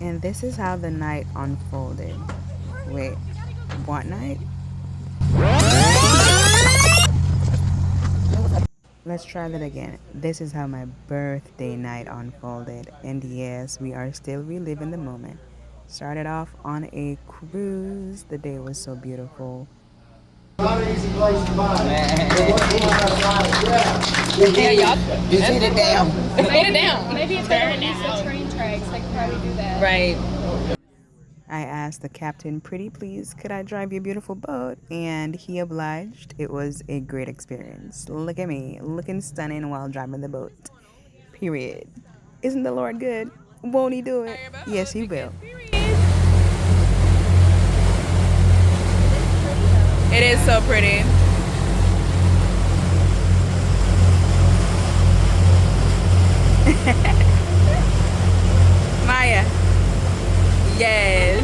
And this is how the night unfolded. Wait, what night? Let's try that again. This is how my birthday night unfolded. And yes, we are still reliving the moment. Started off on a cruise. The day was so beautiful. Not an easy place to buy. Yeah, yacht. Just hit it down. Hit it down. Maybe if they don't use the train tracks, they could probably do that. Right. I asked the captain, pretty please, could I drive your beautiful boat? And he obliged. It was a great experience. Look at me, looking stunning while driving the boat. Period. Isn't the Lord good? Won't he do it? Yes, he will. It is so pretty. Maya. Yes.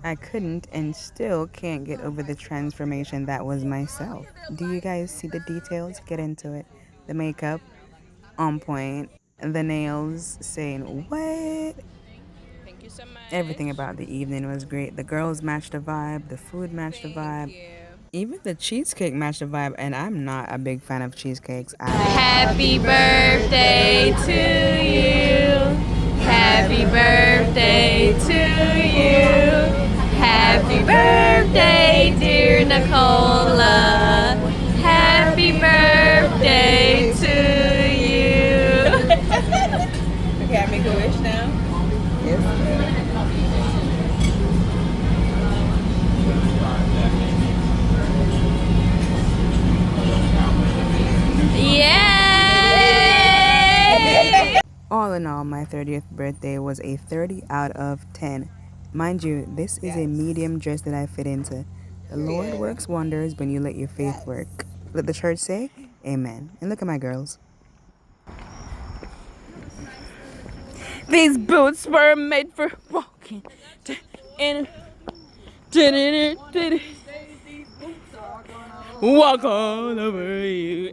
I couldn't and still can't get over the transformation that was myself. Do you guys see the details? Get into it. The makeup, on point. The nails, saying, what? Thank you so much. Everything about the evening was great. The girls matched the vibe, the food matched the vibe. Even the cheesecake matched the vibe, and I'm not a big fan of cheesecakes. Happy birthday to you. Happy birthday to you. Happy birthday, dear Nicola. Happy birthday to you. Okay, I make a wish now. Yay! All in all, my 30th birthday was a 30 out of 10. Mind you, this is a medium dress that I fit into. The Lord works wonders when you let your faith work. Let the church say, amen. And look at my girls. These boots were made for walking. And walk all over you.